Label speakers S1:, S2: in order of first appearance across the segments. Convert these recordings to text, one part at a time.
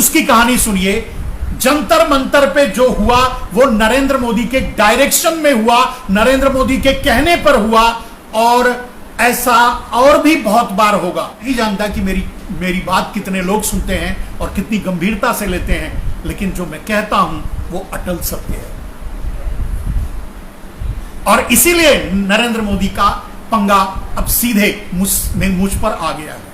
S1: उसकी कहानी सुनिए। जंतर मंतर पे जो हुआ वो नरेंद्र मोदी के डायरेक्शन में हुआ, नरेंद्र मोदी के कहने पर हुआ, और ऐसा और भी बहुत बार होगा। नहीं जानता कि मेरी बात कितने लोग सुनते हैं और कितनी गंभीरता से लेते हैं, लेकिन जो मैं कहता हूं वो अटल सत्य है। और इसीलिए नरेंद्र मोदी का पंगा अब सीधे मुझ पर आ गया है।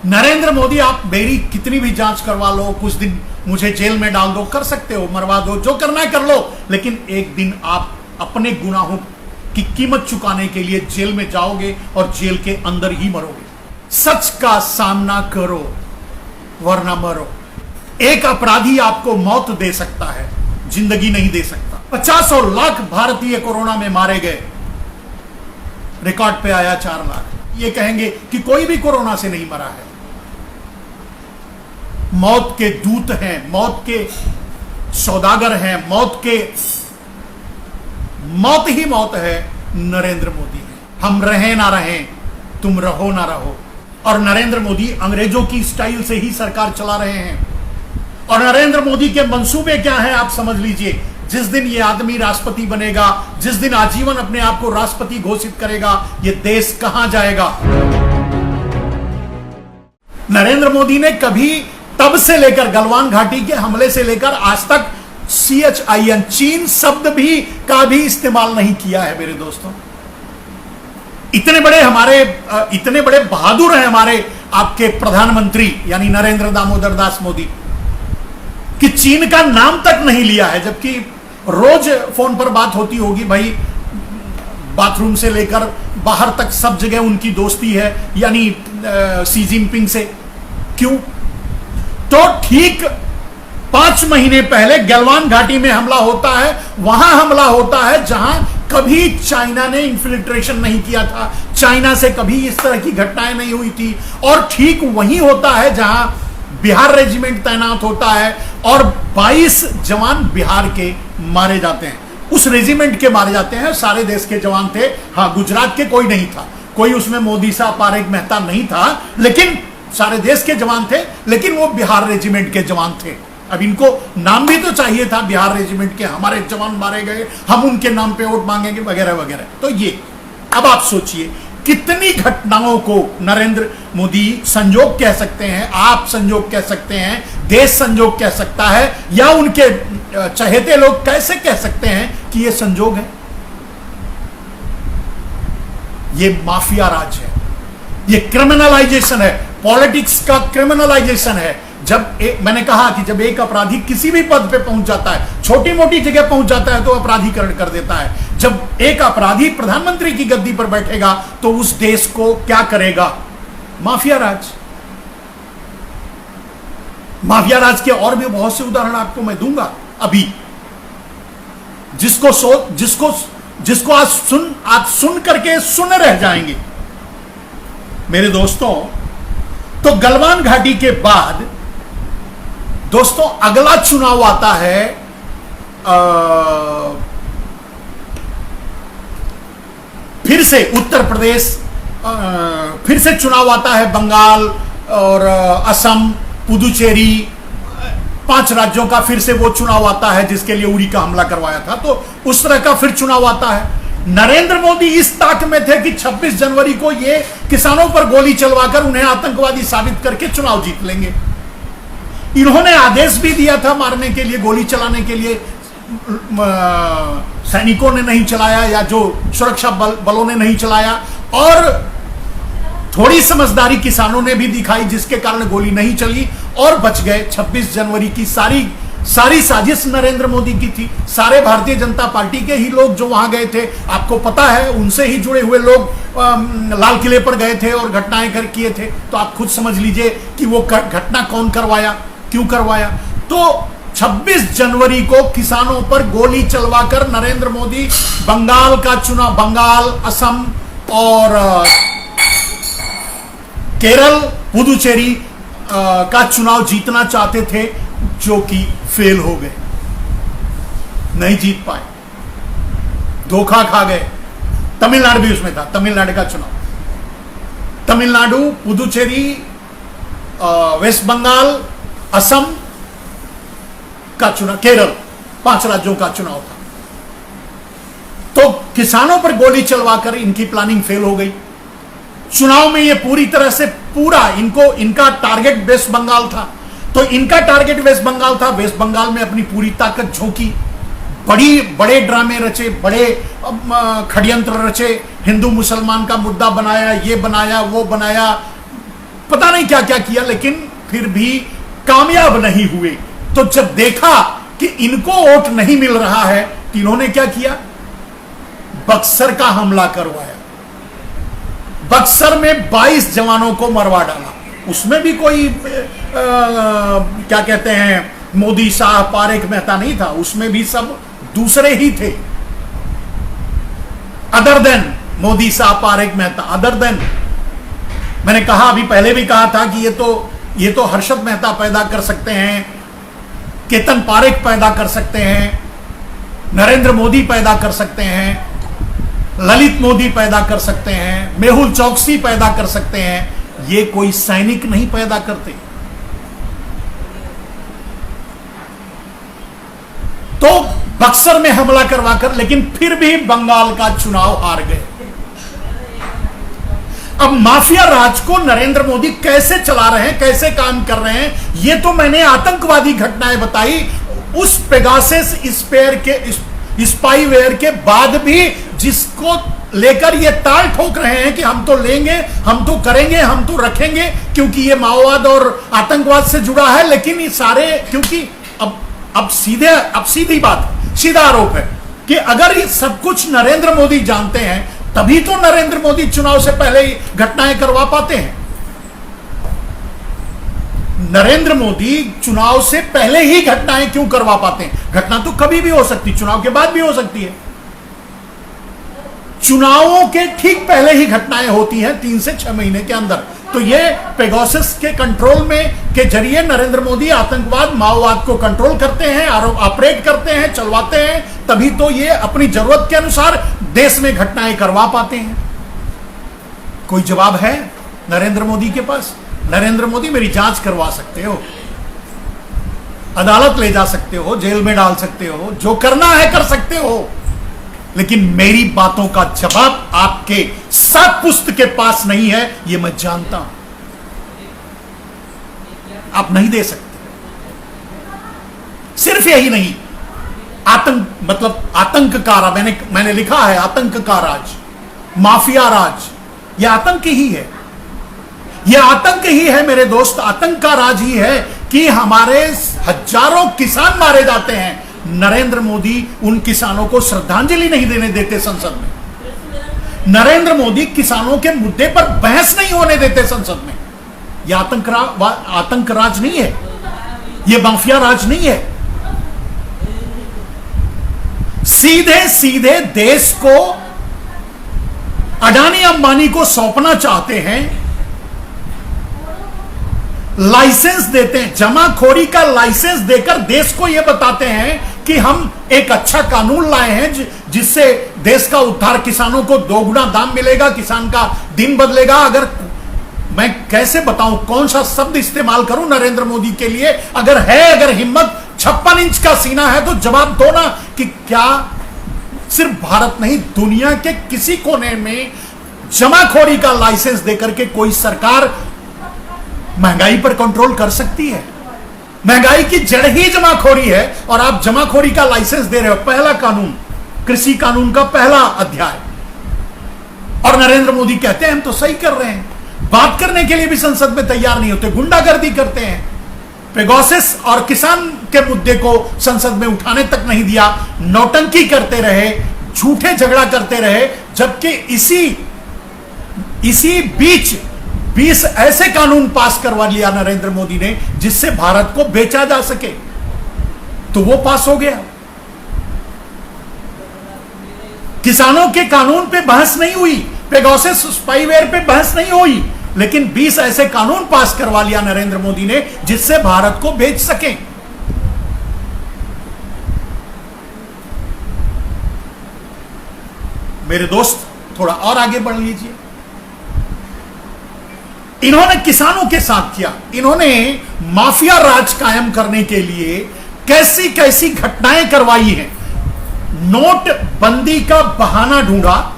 S1: नरेंद्र मोदी, आप मेरी कितनी भी जांच करवा लो, कुछ दिन मुझे जेल में डाल दो, कर सकते हो, मरवा दो, जो करना है कर लो, लेकिन एक दिन आप अपने गुनाहों की कीमत चुकाने के लिए जेल में जाओगे और जेल के अंदर ही मरोगे। सच का सामना करो वरना मरो। एक अपराधी आपको मौत दे सकता है, जिंदगी नहीं दे सकता। 50 लाख भारतीय कोरोना में मारे गए, रिकॉर्ड पे आया 4 लाख। ये कहेंगे कि कोई भी कोरोना से नहीं मरा है। मौत के दूत हैं, मौत के सौदागर हैं, मौत ही मौत है, नरेंद्र मोदी है। हम रहें ना रहें, तुम रहो ना रहो। और नरेंद्र मोदी अंग्रेजों की स्टाइल से ही सरकार चला रहे हैं। और नरेंद्र मोदी के मंसूबे क्या हैं आप समझ लीजिए। जिस दिन ये आदमी राष्ट्रपति बनेगा, जिस दिन आजीवन अपने आप को राष्ट्रपति घोषित करेगा, ये देश कहां जाएगा। नरेंद्र मोदी ने कभी, तब से लेकर गलवान घाटी के हमले से लेकर आज तक CHIN, चीन शब्द भी का भी इस्तेमाल नहीं किया है। मेरे दोस्तों, इतने बड़े बहादुर हैं हमारे आपके प्रधानमंत्री यानी नरेंद्र दामोदर दास मोदी, कि चीन का नाम तक नहीं लिया है। जबकि रोज फोन पर बात होती होगी, भाई बाथरूम से लेकर बाहर तक सब जगह उनकी दोस्ती है, यानी शी जिनपिंग से। क्यों? तो ठीक 5 महीने पहले गलवान घाटी में हमला होता है, वहां हमला होता है जहां कभी चाइना ने इन्फिल्ट्रेशन नहीं किया था, चाइना से कभी इस तरह की घटनाएं नहीं हुई थी। और ठीक वहीं होता है जहां बिहार रेजिमेंट तैनात होता है और 22 जवान बिहार के मारे जाते हैं, उस रेजिमेंट के मारे जाते हैं। सारे देश के जवान थे, हाँ, गुजरात के कोई नहीं था, कोई उसमें मोदी सा पारेख मेहता नहीं था, लेकिन सारे देश के जवान थे, लेकिन वो बिहार रेजिमेंट के जवान थे। अब इनको नाम भी तो चाहिए था, बिहार रेजिमेंट के हमारे जवान मारे गए, हम उनके नाम पे वोट मांगेंगे वगैरह वगैरह। तो ये अब आप सोचिए कितनी घटनाओं को नरेंद्र मोदी संयोग कह सकते हैं, आप संयोग कह सकते हैं, देश संयोग कह सकता है, या उनके चहेते लोग कैसे कह सकते हैं कि ये संयोग है। ये माफिया राज है, ये क्रिमिनलाइजेशन है, पॉलिटिक्स का क्रिमिनलाइजेशन है। मैंने कहा कि जब एक अपराधी किसी भी पद पे पहुंच जाता है, छोटी मोटी जगह पहुंच जाता है, तो अपराधीकरण कर देता है। जब एक अपराधी प्रधानमंत्री की गद्दी पर बैठेगा तो उस देश को क्या करेगा? माफिया राज। माफिया राज के और भी बहुत से उदाहरण आपको मैं दूंगा अभी, जिसको आप सुन करके सुन रह जाएंगे मेरे दोस्तों। तो गलवान घाटी के बाद दोस्तों अगला चुनाव आता है फिर से उत्तर प्रदेश, फिर से चुनाव आता है बंगाल और असम, पुदुचेरी, 5 राज्यों का फिर से वो चुनाव आता है जिसके लिए उड़ी का हमला करवाया था। तो उस तरह का फिर चुनाव आता है। नरेंद्र मोदी इस ताक में थे कि 26 जनवरी को ये किसानों पर गोली चलवाकर उन्हें आतंकवादी साबित करके चुनाव जीत लेंगे। इन्होंने आदेश भी दिया था मारने के लिए, गोली चलाने के लिए। सैनिकों ने नहीं चलाया या जो सुरक्षा बलों ने नहीं चलाया, और थोड़ी समझदारी किसानों ने भी दिखाई जिसके कारण गोली नहीं चली और बच गए। 26 जनवरी की सारी साजिश नरेंद्र मोदी की थी। सारे भारतीय जनता पार्टी के ही लोग जो वहां गए थे, आपको पता है, उनसे ही जुड़े हुए लोग लाल किले पर गए थे और घटनाएं किए थे। तो आप खुद समझ लीजिए कि वो घटना कौन करवाया, क्यों करवाया। तो 26 जनवरी को किसानों पर गोली चलवाकर नरेंद्र मोदी बंगाल का चुनाव, बंगाल, असम और केरल, पुदुचेरी का चुनाव जीतना चाहते थे, जो कि फेल हो गए, नहीं जीत पाए, धोखा खा गए। तमिलनाडु भी उसमें था, तमिलनाडु का चुनाव, तमिलनाडु, पुदुचेरी, वेस्ट बंगाल, असम का चुनाव, केरल 5 राज्यों का चुनाव था। तो किसानों पर गोली चलवाकर इनकी प्लानिंग फेल हो गई। चुनाव में ये पूरी तरह से इनका टारगेट वेस्ट बंगाल था। तो इनका टारगेट वेस्ट बंगाल था। वेस्ट बंगाल में अपनी पूरी ताकत झोंकी, बड़े ड्रामे रचे, बड़े षड्यंत्र रचे, हिंदू मुसलमान का मुद्दा बनाया, ये बनाया, वो बनाया, पता नहीं क्या क्या किया, लेकिन फिर भी कामयाब नहीं हुए। तो जब देखा कि इनको वोट नहीं मिल रहा है तो इन्होंने क्या किया, बक्सर का हमला करवाया। बक्सर में 22 जवानों को मरवा डाला। उसमें भी कोई क्या कहते हैं, मोदी, शाह, पारेख, मेहता नहीं था, उसमें भी सब दूसरे ही थे, other than Modi, Shah, Parekh, Mehta, other than. मैंने कहा, अभी पहले भी कहा था कि ये तो हर्षद मेहता पैदा कर सकते हैं, केतन पारेख पैदा कर सकते हैं, नरेंद्र मोदी पैदा कर सकते हैं, ललित मोदी पैदा कर सकते हैं, मेहुल चौकसी पैदा कर सकते हैं, ये कोई सैनिक नहीं पैदा करते। तो बक्सर में हमला करवाकर, लेकिन फिर भी बंगाल का चुनाव हार गए। अब माफिया राज को नरेंद्र मोदी कैसे चला रहे हैं, कैसे काम कर रहे हैं, ये तो मैंने आतंकवादी घटनाएं बताई। उस पेगासस स्पाईवेयर के बाद भी जिसको लेकर ये ताल ठोक रहे हैं कि हम तो लेंगे, हम तो करेंगे, हम तो रखेंगे, क्योंकि ये माओवाद और आतंकवाद से जुड़ा है। लेकिन ये सारे, क्योंकि अब सीधी बात, सीधा आरोप है कि अगर ये सब कुछ नरेंद्र मोदी जानते हैं, तभी तो नरेंद्र मोदी चुनाव से पहले ही घटनाएं करवा पाते हैं। नरेंद्र मोदी चुनाव से पहले ही घटनाएं क्यों करवा पाते हैं? घटना तो कभी भी हो सकती, चुनाव के बाद भी हो सकती है। चुनावों के ठीक पहले ही घटनाएं होती हैं, 3 से 6 महीने के अंदर। तो ये पेगासस के कंट्रोल में के जरिए नरेंद्र मोदी आतंकवाद, माओवाद को कंट्रोल करते हैं, ऑपरेट करते हैं, चलवाते हैं, तभी तो ये अपनी जरूरत के अनुसार देश में घटनाएं करवा पाते हैं। कोई जवाब है नरेंद्र मोदी के पास? नरेंद्र मोदी, मेरी जांच करवा सकते हो, अदालत ले जा सकते हो, जेल में डाल सकते हो, जो करना है कर सकते हो, लेकिन मेरी बातों का जवाब आपके सात पुस्त के पास नहीं है, यह मैं जानता हूं। आप नहीं दे सकते। सिर्फ यही नहीं, आतंक का राज, मैंने लिखा है आतंक का राज, माफिया राज, यह आतंक ही है। यह आतंक ही है मेरे दोस्त, आतंक का राज ही है कि हमारे हजारों किसान मारे जाते हैं। नरेंद्र मोदी उन किसानों को श्रद्धांजलि नहीं देने देते संसद में। नरेंद्र मोदी किसानों के मुद्दे पर बहस नहीं होने देते संसद में। यह आतंक राज नहीं है, यह माफिया राज नहीं है। सीधे सीधे देश को अडानी अंबानी को सौंपना चाहते हैं, लाइसेंस देते हैं, जमाखोरी का लाइसेंस देकर देश को यह बताते हैं कि हम एक अच्छा कानून लाए हैं जिससे देश का उद्धार, किसानों को 2 गुना दाम मिलेगा, किसान का दिन बदलेगा। अगर मैं कैसे बताऊं, कौन सा शब्द इस्तेमाल करूं नरेंद्र मोदी के लिए? अगर हिम्मत, 56 इंच का सीना है तो जवाब दो ना कि क्या सिर्फ भारत नहीं, दुनिया के किसी कोने में जमाखोरी का लाइसेंस देकर के कोई सरकार महंगाई पर कंट्रोल कर सकती है? महंगाई की जड़ ही जमाखोरी है और आप जमाखोरी का लाइसेंस दे रहे हो। पहला कानून, कृषि कानून का पहला अध्याय, और नरेंद्र मोदी कहते हैं हम तो सही कर रहे हैं। बात करने के लिए भी संसद में तैयार नहीं होते, गुंडागर्दी करते हैं। पेगासस और किसान के मुद्दे को संसद में उठाने तक नहीं दिया, नौटंकी करते रहे, झूठे झगड़ा करते रहे, जबकि इसी बीच 20 ऐसे कानून पास करवा लिया नरेंद्र मोदी ने जिससे भारत को बेचा जा सके, तो वो पास हो गया। किसानों के कानून पे बहस नहीं हुई, पेगासस स्पाईवेयर पे बहस नहीं हुई, लेकिन 20 ऐसे कानून पास करवा लिया नरेंद्र मोदी ने जिससे भारत को बेच सके। मेरे दोस्त, थोड़ा और आगे बढ़ लीजिए। इन्होंने किसानों के साथ किया, इन्होंने माफिया राज कायम करने के लिए कैसी कैसी घटनाएं करवाई हैं। नोटबंदी का बहाना ढूंढा,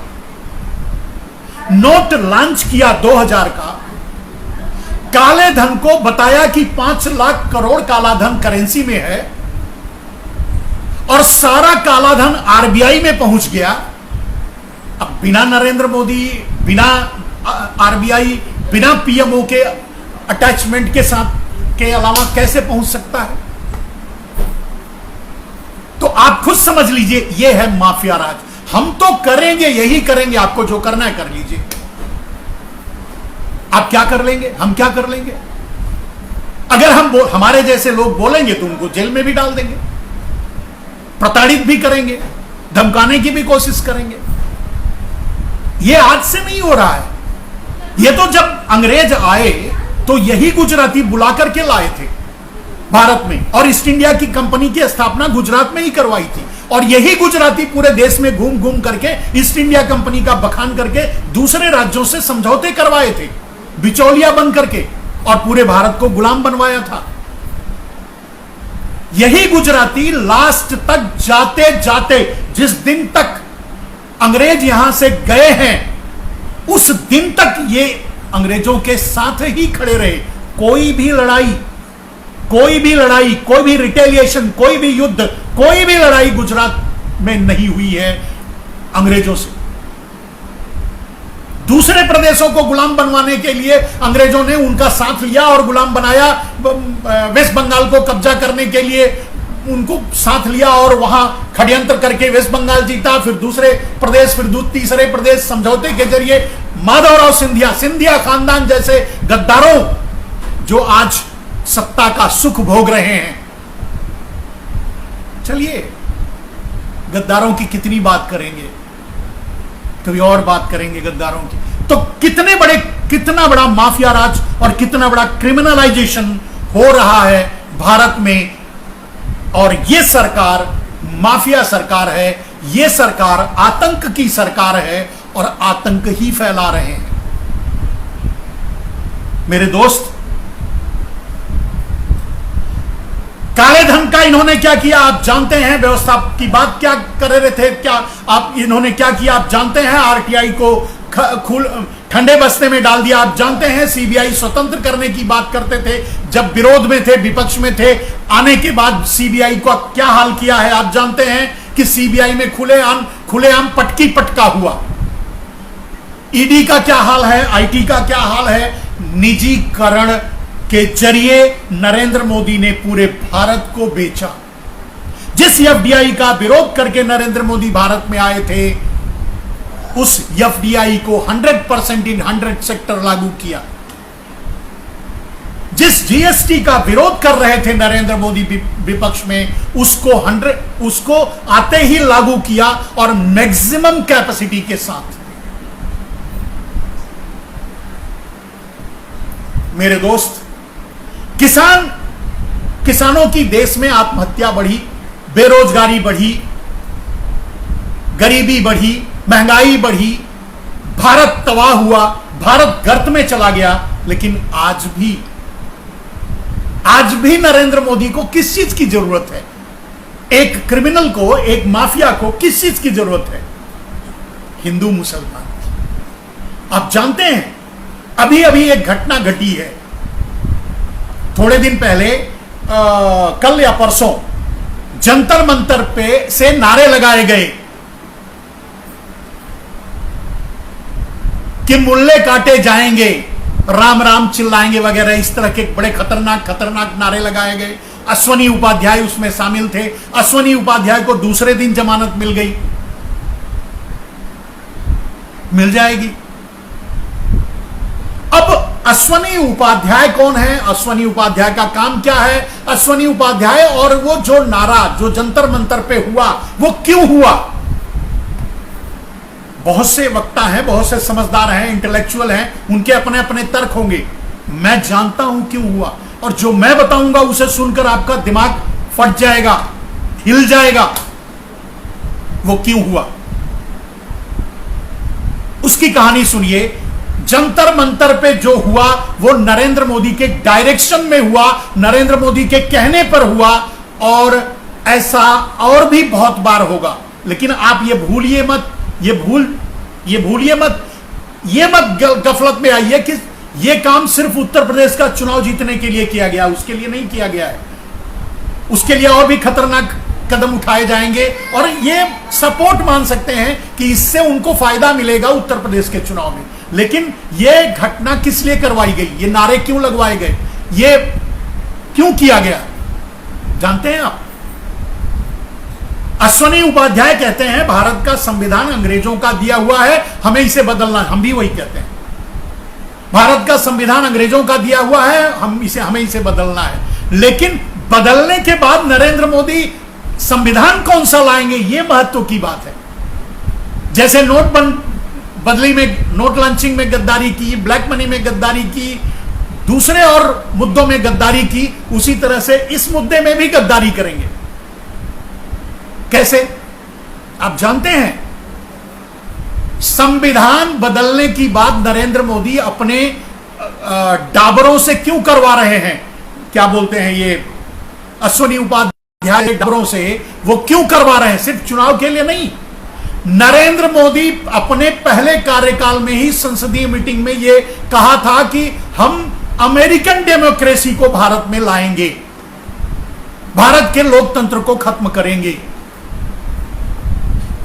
S1: नोट लॉन्च किया 2000 का, काले धन को बताया कि 5 लाख करोड़ काला धन करेंसी में है और सारा काला धन आरबीआई में पहुंच गया। अब बिना नरेंद्र मोदी, बिना आरबीआई, बिना पीएमओ के अटैचमेंट के साथ के अलावा कैसे पहुंच सकता है? तो आप खुद समझ लीजिए, यह है माफिया राज। हम तो करेंगे, यही करेंगे, आपको जो करना है कर लीजिए। आप क्या कर लेंगे, हम क्या कर लेंगे? अगर हमारे जैसे लोग बोलेंगे तो उनको जेल में भी डाल देंगे, प्रताड़ित भी करेंगे, धमकाने की भी कोशिश करेंगे। यह आज से नहीं हो रहा है। यह तो जब अंग्रेज आए तो यही गुजराती बुला करके लाए थे भारत में, और ईस्ट इंडिया की कंपनी की स्थापना गुजरात में ही करवाई थी। और यही गुजराती पूरे देश में घूम घूम करके ईस्ट इंडिया कंपनी का बखान करके दूसरे राज्यों से समझौते करवाए थे, बिचौलिया बन करके, और पूरे भारत को गुलाम बनवाया था। यही गुजराती लास्ट तक जाते जाते, जिस दिन तक अंग्रेज यहां से गए हैं, उस दिन तक ये अंग्रेजों के साथ ही खड़े रहे। कोई भी लड़ाई, कोई भी रिटेलिएशन, कोई भी युद्ध, कोई भी लड़ाई गुजरात में नहीं हुई है अंग्रेजों से। दूसरे प्रदेशों को गुलाम बनवाने के लिए अंग्रेजों ने उनका साथ लिया और गुलाम बनाया। वेस्ट बंगाल को कब्जा करने के लिए उनको साथ लिया और वहां षड्यंत्र करके वेस्ट बंगाल जीता, फिर दूसरे प्रदेश, फिर तीसरे प्रदेश, समझौते के जरिए माधवराव सिंधिया खानदान जैसे गद्दारों जो आज सत्ता का सुख भोग रहे हैं। चलिए, गद्दारों की कितनी बात करेंगे, कभी और बात करेंगे गद्दारों की। तो कितना बड़ा माफिया राज और कितना बड़ा क्रिमिनलाइजेशन हो रहा है भारत में। और यह सरकार माफिया सरकार है, यह सरकार आतंक की सरकार है और आतंक ही फैला रहे हैं। मेरे दोस्त, काले धन का इन्होंने क्या किया आप जानते हैं। व्यवस्था की बात क्या कर रहे थे, इन्होंने क्या किया आप जानते हैं। आरटीआई को ठंडे बस्ते में डाल दिया आप जानते हैं। सीबीआई स्वतंत्र करने की बात करते थे, जब विरोध में थे, विपक्ष में थे। आने के बाद सीबीआई को क्या हाल किया है आप जानते हैं कि सीबीआई में खुलेआम पटकी पटका हुआ। ईडी का क्या हाल है, आईटी का क्या हाल है। निजीकरण के जरिए नरेंद्र मोदी ने पूरे भारत को बेचा। जिस एफडीआई का विरोध करके नरेंद्र मोदी भारत में आए थे, उस एफडीआई को 100% इन 100 सेक्टर लागू किया। जिस जीएसटी का विरोध कर रहे थे नरेंद्र मोदी विपक्ष में, उसको आते ही लागू किया और मैक्सिमम कैपेसिटी के साथ। मेरे दोस्त, किसानों की देश में आत्महत्या बढ़ी, बेरोजगारी बढ़ी, गरीबी बढ़ी, महंगाई बढ़ी, भारत तबाह हुआ, भारत गर्त में चला गया। लेकिन आज भी नरेंद्र मोदी को किस चीज की जरूरत है? एक क्रिमिनल को, एक माफिया को किस चीज की जरूरत है? हिंदू मुसलमान की। आप जानते हैं, अभी एक घटना घटी है थोड़े दिन पहले, कल या परसों, जंतर मंतर पे से नारे लगाए गए कि मुल्ले काटे जाएंगे, राम राम चिल्लाएंगे वगैरह, इस तरह के बड़े खतरनाक नारे लगाए गए। अश्वनी उपाध्याय उसमें शामिल थे। अश्वनी उपाध्याय को दूसरे दिन जमानत मिल गई, मिल जाएगी। अब अश्वनी उपाध्याय कौन है? अश्वनी उपाध्याय का काम क्या है? अश्वनी उपाध्याय और वो जो नारा जो जंतर मंतर पे हुआ, वो क्यों हुआ? बहुत से वक्ता हैं, बहुत से समझदार हैं, इंटेलेक्चुअल हैं, उनके अपने अपने तर्क होंगे। मैं जानता हूं क्यों हुआ, और जो मैं बताऊंगा उसे सुनकर आपका दिमाग फट जाएगा, हिल जाएगा। वो क्यों हुआ, उसकी कहानी सुनिए। जंतर मंतर पे जो हुआ वो नरेंद्र मोदी के डायरेक्शन में हुआ, नरेंद्र मोदी के कहने पर हुआ, और ऐसा और भी बहुत बार होगा। लेकिन आप ये भूलिए मत, ये मत गफलत में आइए कि ये काम सिर्फ उत्तर प्रदेश का चुनाव जीतने के लिए किया गया, उसके लिए नहीं किया गया है। उसके लिए और भी खतरनाक कदम उठाए जाएंगे और ये सपोर्ट मान सकते हैं कि इससे उनको फायदा मिलेगा उत्तर प्रदेश के चुनाव में। लेकिन ये घटना किस लिए करवाई गई, ये नारे क्यों लगवाए गए, ये क्यों किया गया, जानते हैं आप? अश्वनी उपाध्याय कहते हैं भारत का संविधान अंग्रेजों का दिया हुआ है, हमें इसे बदलना है। हम भी वही कहते हैं, भारत का संविधान अंग्रेजों का दिया हुआ है, हमें इसे बदलना है। लेकिन बदलने के बाद नरेंद्र मोदी संविधान कौन सा लाएंगे, यह महत्व की बात है। जैसे बदली में, नोट लॉन्चिंग में गद्दारी की, ब्लैक मनी में गद्दारी की, दूसरे और मुद्दों में गद्दारी की, उसी तरह से इस मुद्दे में भी गद्दारी करेंगे। कैसे, आप जानते हैं? संविधान बदलने की बात नरेंद्र मोदी अपने डाबरों से क्यों करवा रहे हैं, क्या बोलते हैं ये अश्वनी उपाध्याय डाबरों से वो क्यों करवा रहे हैं? सिर्फ चुनाव के लिए नहीं। नरेंद्र मोदी अपने पहले कार्यकाल में ही संसदीय मीटिंग में ये कहा था कि हम अमेरिकन डेमोक्रेसी को भारत में लाएंगे, भारत के लोकतंत्र को खत्म करेंगे।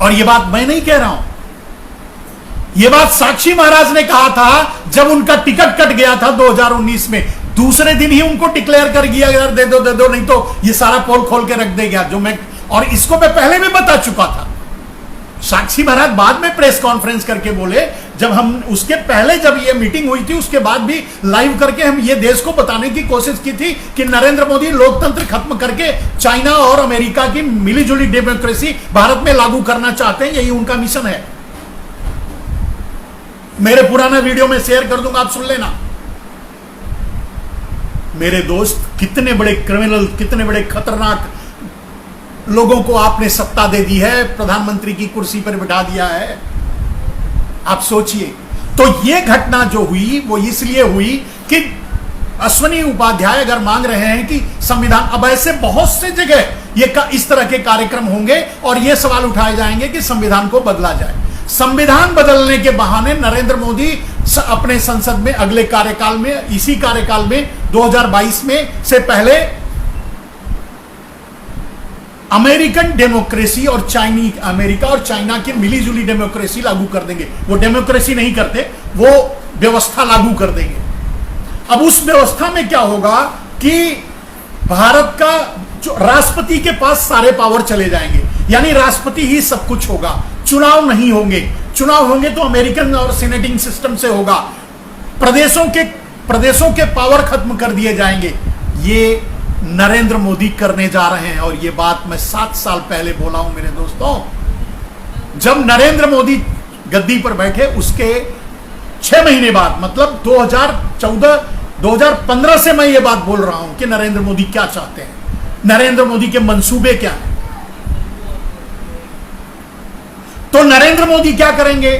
S1: और यह बात मैं नहीं कह रहा हूं, यह बात साक्षी महाराज ने कहा था जब उनका टिकट कट गया था 2019 में। दूसरे दिन ही उनको डिक्लेयर कर दिया, यार दे दो नहीं तो ये सारा पोल खोल के रख देगा। और इसको मैं पहले भी बता चुका था। साक्षी महाराज बाद में प्रेस कॉन्फ्रेंस करके बोले, जब हम उसके पहले जब ये मीटिंग हुई थी उसके बाद भी लाइव करके हम ये देश को बताने की कोशिश की थी कि नरेंद्र मोदी लोकतंत्र खत्म करके चाइना और अमेरिका की मिलीजुली डेमोक्रेसी भारत में लागू करना चाहते हैं, यही उनका मिशन है। मेरे पुराना वीडियो में शेयर कर दूंगा, आप सुन लेना। मेरे दोस्त, कितने बड़े क्रिमिनल, कितने बड़े खतरनाक लोगों को आपने सत्ता दे दी है, प्रधानमंत्री की कुर्सी पर बिठा दिया है। आप सोचिए। तो यह घटना जो हुई वो इसलिए हुई कि अश्वनी उपाध्याय अगर मांग रहे हैं कि संविधान, अब ऐसे बहुत से जगह ये इस तरह के कार्यक्रम होंगे और ये सवाल उठाए जाएंगे कि संविधान को बदला जाए। संविधान बदलने के बहाने नरेंद्र मोदी अपने संसद में अगले कार्यकाल में, इसी कार्यकाल में 2022 में से पहले अमेरिकन डेमोक्रेसी और अमेरिका और चाइना की मिलीजुली डेमोक्रेसी लागू कर देंगे। वो डेमोक्रेसी नहीं करते, वो व्यवस्था लागू कर देंगे। अब उस व्यवस्था में क्या होगा कि भारत का जो राष्ट्रपति के पास सारे पावर चले जाएंगे, यानी राष्ट्रपति ही सब कुछ होगा। चुनाव नहीं होंगे, चुनाव होंगे तो अमेरिकन और सीनेटिंग सिस्टम से होगा। प्रदेशों के पावर खत्म कर दिए जाएंगे। ये नरेंद्र मोदी करने जा रहे हैं। और ये बात मैं 7 साल पहले बोला हूं मेरे दोस्तों। जब नरेंद्र मोदी गद्दी पर बैठे उसके 6 महीने बाद, मतलब 2015 से मैं ये बात बोल रहा हूं कि नरेंद्र मोदी क्या चाहते हैं, नरेंद्र मोदी के मंसूबे क्या हैं। तो नरेंद्र मोदी क्या करेंगे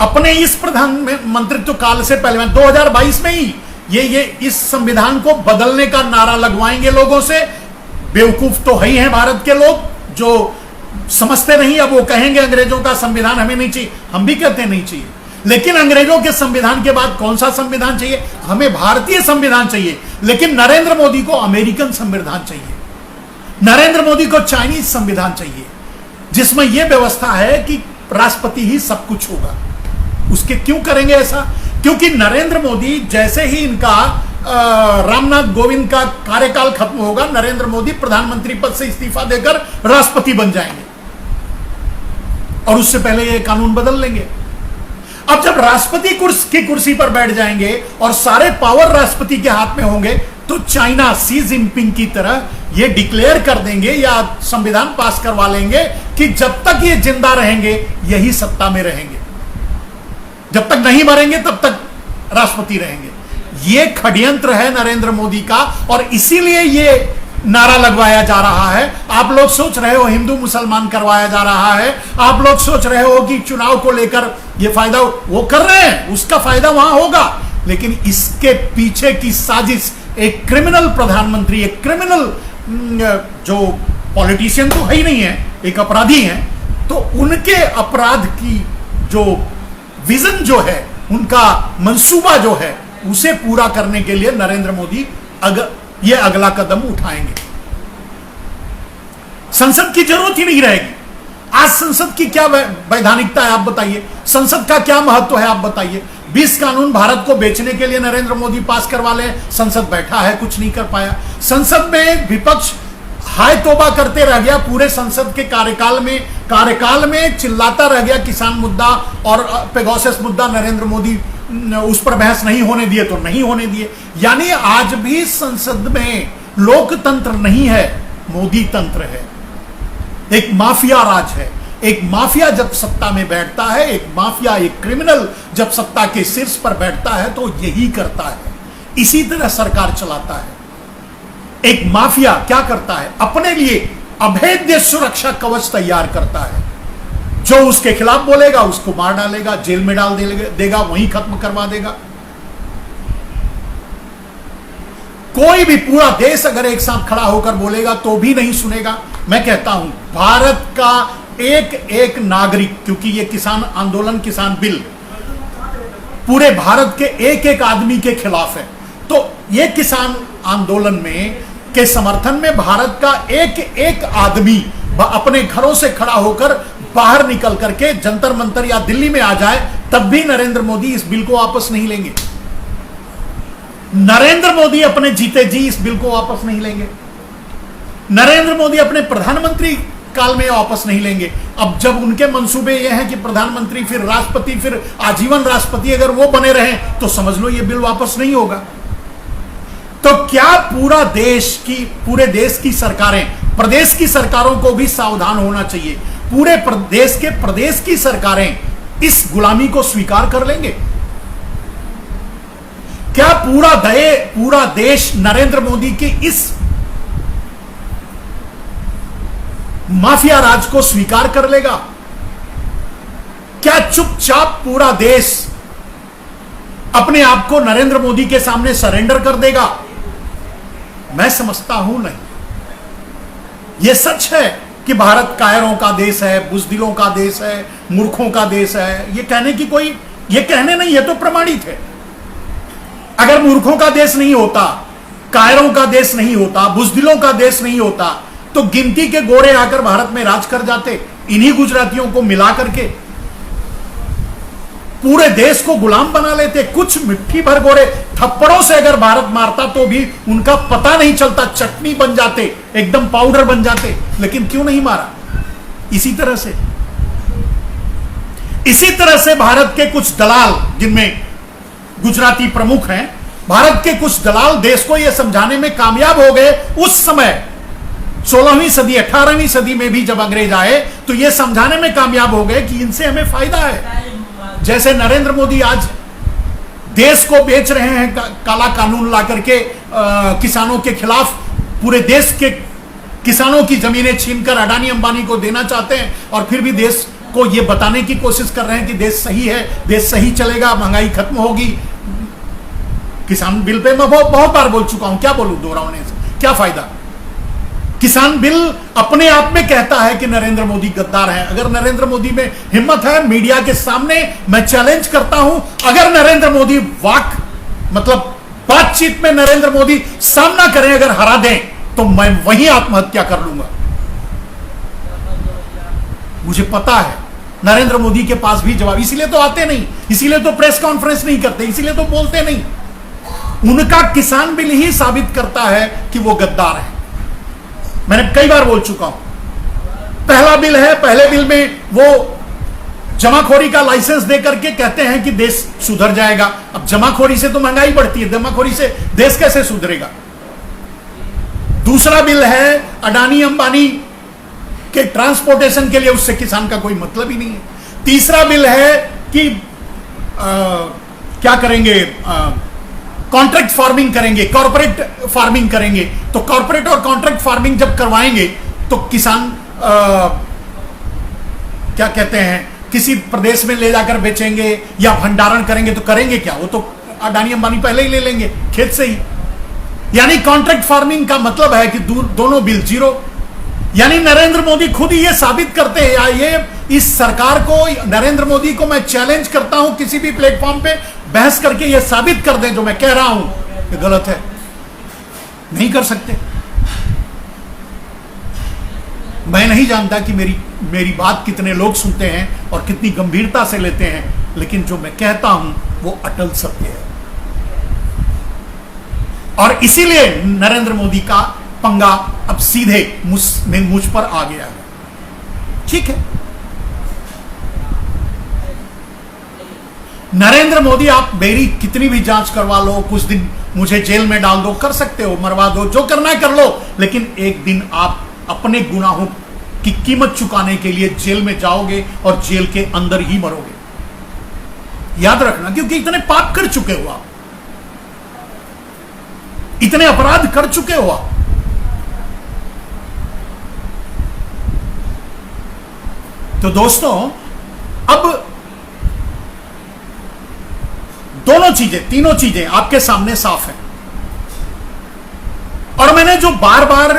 S1: अपने इस प्रधानमंत्रित्व काल से पहले, 2022 में ही ये इस संविधान को बदलने का नारा लगवाएंगे लोगों से। बेवकूफ तो है ही हैं भारत के लोग जो समझते नहीं। अब वो कहेंगे अंग्रेजों का संविधान हमें नहीं चाहिए, हम भी कहते नहीं चाहिए। लेकिन अंग्रेजों के संविधान के बाद कौन सा संविधान चाहिए? हमें भारतीय संविधान चाहिए। लेकिन नरेंद्र मोदी को अमेरिकन संविधान चाहिए, नरेंद्र मोदी को चाइनीज संविधान चाहिए, जिसमें यह व्यवस्था है कि राष्ट्रपति ही सब कुछ होगा। उसके क्यों करेंगे ऐसा? क्योंकि नरेंद्र मोदी जैसे ही इनका रामनाथ कोविंद का कार्यकाल खत्म होगा, नरेंद्र मोदी प्रधानमंत्री पद से इस्तीफा देकर राष्ट्रपति बन जाएंगे और उससे पहले ये कानून बदल लेंगे। अब जब राष्ट्रपति की कुर्सी पर बैठ जाएंगे और सारे पावर राष्ट्रपति के हाथ में होंगे, तो चाइना शी जिनपिंग की तरह ये डिक्लेयर कर देंगे या संविधान पास करवा लेंगे कि जब तक ये जिंदा रहेंगे यही सत्ता में रहेंगे, जब तक नहीं मरेंगे तब तक राष्ट्रपति रहेंगे। ये षड्यंत्र है नरेंद्र मोदी का और इसीलिए ये नारा लगवाया जा रहा है। आप लोग सोच रहे हो हिंदू मुसलमान करवाया जा रहा है, आप लोग सोच रहे हो कि चुनाव को लेकर ये फायदा वो कर रहे हैं, उसका फायदा वहां होगा। लेकिन इसके पीछे की साजिश एक क्रिमिनल प्रधानमंत्री, एक क्रिमिनल जो पॉलिटिशियन तो है ही नहीं है, एक अपराधी हैं, तो उनके अपराध की जो विजन जो है, उनका मंसूबा जो है, उसे पूरा करने के लिए नरेंद्र मोदी ये अगला कदम उठाएंगे। संसद की जरूरत ही नहीं रहेगी। आज संसद की क्या वैधानिकता है आप बताइए, संसद का क्या महत्व है आप बताइए। 20 कानून भारत को बेचने के लिए नरेंद्र मोदी पास करवा ले, संसद बैठा है, कुछ नहीं कर पाया। संसद में विपक्ष हाय तौबा करते रह गया, पूरे संसद के कार्यकाल में चिल्लाता रह गया किसान मुद्दा और पेगासस मुद्दा, नरेंद्र मोदी उस पर बहस नहीं होने दिए तो नहीं होने दिए। यानी आज भी संसद में लोकतंत्र नहीं है, मोदी तंत्र है, एक माफिया राज है। एक माफिया जब सत्ता में बैठता है, एक माफिया, एक क्रिमिनल जब सत्ता के शीर्ष पर बैठता है तो यही करता है, इसी तरह सरकार चलाता है। एक माफिया क्या करता है, अपने लिए अभेद्य सुरक्षा कवच तैयार करता है। जो उसके खिलाफ बोलेगा उसको मार डालेगा, जेल में डाल देगा, वहीं खत्म करवा देगा। कोई भी पूरा देश अगर एक साथ खड़ा होकर बोलेगा तो भी नहीं सुनेगा। मैं कहता हूं भारत का एक एक नागरिक, क्योंकि ये किसान आंदोलन, किसान बिल पूरे भारत के एक एक आदमी के खिलाफ है, तो ये किसान आंदोलन में के समर्थन में भारत का एक एक आदमी अपने घरों से खड़ा होकर बाहर निकल करके जंतर मंतर या दिल्ली में आ जाए, तब भी नरेंद्र मोदी इस बिल को वापस नहीं लेंगे। नरेंद्र मोदी अपने जीते जी इस बिल को वापस नहीं लेंगे। नरेंद्र मोदी अपने प्रधानमंत्री काल में वापस नहीं लेंगे। अब जब उनके मंसूबे ये हैं कि प्रधानमंत्री फिर राष्ट्रपति, फिर आजीवन राष्ट्रपति अगर वो बने रहें तो समझ लो ये बिल वापस नहीं होगा। तो क्या पूरे देश की सरकारें, प्रदेश की सरकारों को भी सावधान होना चाहिए। पूरे प्रदेश की सरकारें इस गुलामी को स्वीकार कर लेंगे? क्या पूरा देश नरेंद्र मोदी की इस माफिया राज को स्वीकार कर लेगा? क्या चुपचाप पूरा देश अपने आप को नरेंद्र मोदी के सामने सरेंडर कर देगा? मैं समझता हूं नहीं। यह सच है कि भारत कायरों का देश है, बुज़दिलों का देश है, मूर्खों का देश है। ये कहने नहीं, ये तो प्रमाणित है। अगर मूर्खों का देश नहीं होता, कायरों का देश नहीं होता, बुज़दिलों का देश नहीं होता, तो गिनती के गोरे आकर भारत में राज कर जाते, इन्हीं गुजरातियों को मिला करके पूरे देश को गुलाम बना लेते। कुछ मिट्टी भर गोरे थप्पड़ों से अगर भारत मारता तो भी उनका पता नहीं चलता, चटनी बन जाते, एकदम पाउडर बन जाते। लेकिन क्यों नहीं मारा? इसी तरह से भारत के कुछ दलाल, जिनमें गुजराती प्रमुख हैं, भारत के कुछ दलाल देश को यह समझाने में कामयाब हो गए उस समय 16वीं सदी 18वीं सदी में भी जब अंग्रेज आए तो यह समझाने में कामयाब हो गए कि इनसे हमें फायदा है। जैसे नरेंद्र मोदी आज देश को बेच रहे हैं, काला कानून ला करके किसानों के खिलाफ, पूरे देश के किसानों की जमीनें छीनकर अडानी अंबानी को देना चाहते हैं, और फिर भी देश को यह बताने की कोशिश कर रहे हैं कि देश सही है, देश सही चलेगा, महंगाई खत्म होगी। किसान बिल पे मैं बहुत बार बोल चुका हूं, क्या बोलूं दोहराने से क्या फायदा। किसान बिल अपने आप में कहता है कि नरेंद्र मोदी गद्दार हैं। अगर नरेंद्र मोदी में हिम्मत है, मीडिया के सामने मैं चैलेंज करता हूं, अगर नरेंद्र मोदी बातचीत में नरेंद्र मोदी सामना करें, अगर हरा दें, तो मैं वहीं आत्महत्या कर लूंगा। मुझे पता है नरेंद्र मोदी के पास भी जवाब, इसीलिए तो आते नहीं, इसीलिए तो प्रेस कॉन्फ्रेंस नहीं करते, इसीलिए तो बोलते नहीं। उनका किसान बिल ही साबित करता है कि वो गद्दार है। मैंने कई बार बोल चुका हूं। पहला बिल है, पहले बिल में वो जमाखोरी का लाइसेंस देकर के कहते हैं कि देश सुधर जाएगा। अब जमाखोरी से तो महंगाई बढ़ती है, जमाखोरी से देश कैसे सुधरेगा। दूसरा बिल है अडानी अंबानी के ट्रांसपोर्टेशन के लिए, उससे किसान का कोई मतलब ही नहीं है। तीसरा बिल है कि क्या करेंगे, कॉन्ट्रैक्ट फार्मिंग करेंगे, कॉर्पोरेट फार्मिंग करेंगे। तो कॉर्पोरेट और कॉन्ट्रैक्ट फार्मिंग जब करवाएंगे तो किसान क्या कहते हैं, किसी प्रदेश में ले जाकर बेचेंगे या भंडारण करेंगे, तो करेंगे क्या? वो तो अडानी अंबानी पहले ही ले लेंगे खेत से ही। यानी कॉन्ट्रैक्ट फार्मिंग का मतलब है कि दोनों बिल जीरो। यानी नरेंद्र मोदी खुद ही ये साबित करते हैं, या ये इस सरकार को, नरेंद्र मोदी को मैं चैलेंज करता हूं किसी भी प्लेटफॉर्म पे बहस करके ये साबित कर दें जो मैं कह रहा हूं कि गलत है। नहीं कर सकते। मैं नहीं जानता कि मेरी बात कितने लोग सुनते हैं और कितनी गंभीरता से लेते हैं, लेकिन जो मैं कहता हूं वो अटल सत्य है। और इसीलिए नरेंद्र मोदी का पंगा अब सीधे मुझ पर आ गया है। ठीक है, नरेंद्र मोदी, आप मेरी कितनी भी जांच करवा लो, कुछ दिन मुझे जेल में डाल दो, कर सकते हो, मरवा दो, जो करना है कर लो, लेकिन एक दिन आप अपने गुनाहों की कीमत चुकाने के लिए जेल में जाओगे और जेल के अंदर ही मरोगे। याद रखना, क्योंकि इतने पाप कर चुके हो आप, इतने अपराध कर चुके हो आप। तो दोस्तों, अब दोनों चीजें, तीनों चीजें आपके सामने साफ हैं। और मैंने जो बार बार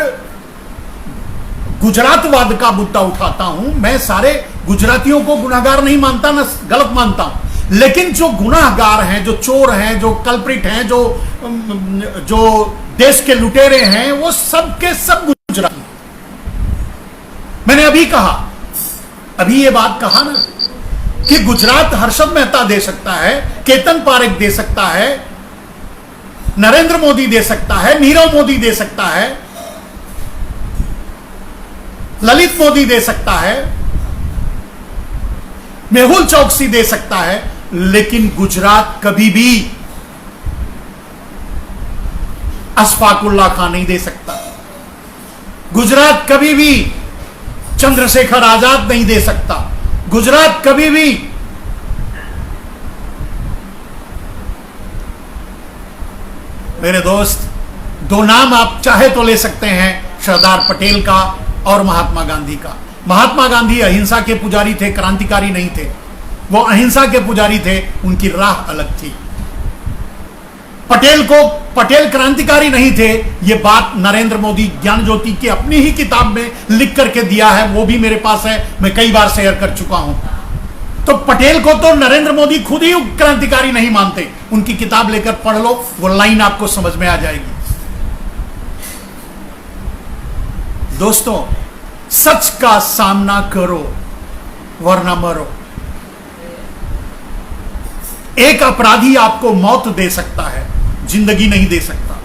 S1: गुजरातवाद का मुद्दा उठाता हूं, मैं सारे गुजरातियों को गुनाहगार नहीं मानता, ना गलत मानता हूं, लेकिन जो गुनाहगार हैं, जो चोर हैं, जो कल्प्रिट हैं, जो देश के लुटेरे हैं, वो सब के सब गुजराती। मैंने अभी ये बात कहा ना कि गुजरात हर्षद मेहता दे सकता है, केतन पारेख दे सकता है, नरेंद्र मोदी दे सकता है, नीरव मोदी दे सकता है, ललित मोदी दे सकता है, मेहुल चौकसी दे सकता है, लेकिन गुजरात कभी भी अशफाकुल्ला खान नहीं दे सकता। गुजरात कभी भी चंद्रशेखर आजाद नहीं दे सकता। गुजरात कभी भी मेरे दोस्त, दो नाम आप चाहे तो ले सकते हैं, सरदार पटेल का और महात्मा गांधी का। महात्मा गांधी अहिंसा के पुजारी थे, क्रांतिकारी नहीं थे। वो अहिंसा के पुजारी थे, उनकी राह अलग थी। पटेल क्रांतिकारी नहीं थे, ये बात नरेंद्र मोदी ज्ञान ज्योति की अपनी ही किताब में लिख करके दिया है, वो भी मेरे पास है, मैं कई बार शेयर कर चुका हूं। तो पटेल को तो नरेंद्र मोदी खुद ही क्रांतिकारी नहीं मानते। उनकी किताब लेकर पढ़ लो, वो लाइन आपको समझ में आ जाएगी। दोस्तों, सच का सामना करो वरना मरो। एक अपराधी आपको मौत दे सकता है, जिंदगी नहीं दे सकता।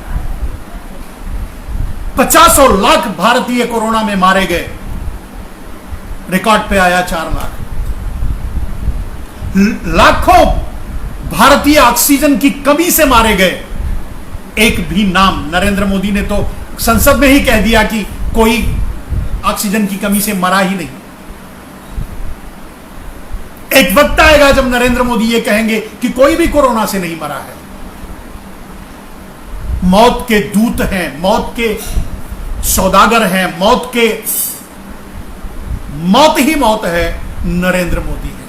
S1: 50 लाख भारतीय कोरोना में मारे गए, रिकॉर्ड पे आया 4 लाख। लाखों भारतीय ऑक्सीजन की कमी से मारे गए, एक भी नाम नरेंद्र मोदी ने तो संसद में ही कह दिया कि कोई ऑक्सीजन की कमी से मरा ही नहीं। एक वक्त आएगा जब नरेंद्र मोदी ये कहेंगे कि कोई भी कोरोना से नहीं मरा है। मौत के दूत हैं, मौत के सौदागर हैं, मौत ही मौत है, नरेंद्र मोदी है।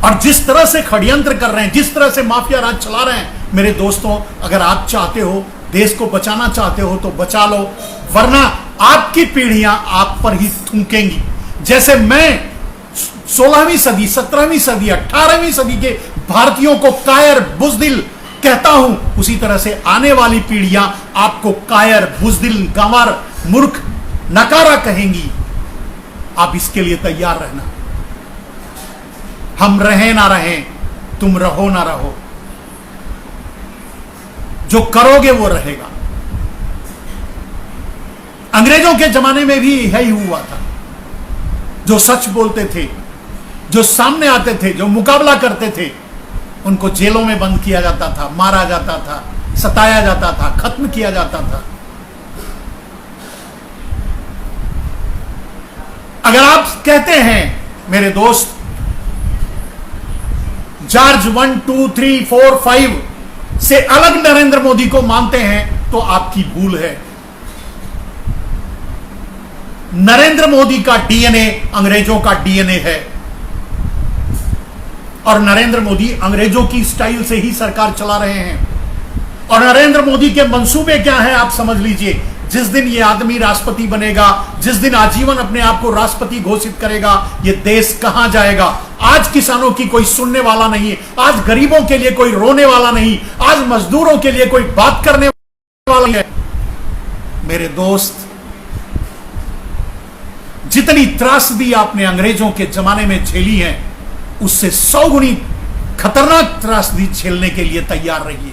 S1: और जिस तरह से षड्यंत्र कर रहे हैं, जिस तरह से माफिया राज चला रहे हैं, मेरे दोस्तों, अगर आप चाहते हो, देश को बचाना चाहते हो तो बचा लो, वरना आपकी पीढ़ियां आप पर ही थूकेंगी। जैसे मैं 16वीं सदी, 17वीं सदी, 18वीं सदी के भारतीयों को कायर बुज़दिल कहता हूं, उसी तरह से आने वाली पीढ़ियां आपको कायर, बुज़दिल, गंवार, मूर्ख, नकारा कहेंगी। आप इसके लिए तैयार रहना। हम रहें ना रहें, तुम रहो ना रहो, जो करोगे वो रहेगा। अंग्रेजों के जमाने में भी यही हुआ था। जो सच बोलते थे, जो सामने आते थे, जो मुकाबला करते थे, उनको जेलों में बंद किया जाता था, मारा जाता था, सताया जाता था, खत्म किया जाता था। अगर आप कहते हैं मेरे दोस्त, जॉर्ज 1, 2, 3, 4, 5 से अलग नरेंद्र मोदी को मानते हैं तो आपकी भूल है। नरेंद्र मोदी का डीएनए अंग्रेजों का डीएनए है, और नरेंद्र मोदी अंग्रेजों की स्टाइल से ही सरकार चला रहे हैं। और नरेंद्र मोदी के मंसूबे क्या हैं आप समझ लीजिए। जिस दिन ये आदमी राष्ट्रपति बनेगा, जिस दिन आजीवन अपने आप को राष्ट्रपति घोषित करेगा, ये देश कहां जाएगा। आज किसानों की कोई सुनने वाला नहीं है, आज गरीबों के लिए कोई रोने वाला नहीं, आज मजदूरों के लिए कोई बात करने वाला नहीं है। मेरे दोस्त, जितनी त्रासदी आपने अंग्रेजों के जमाने में झेली है, उससे 100 गुनी खतरनाक त्रासदी झेलने के लिए तैयार रहिए।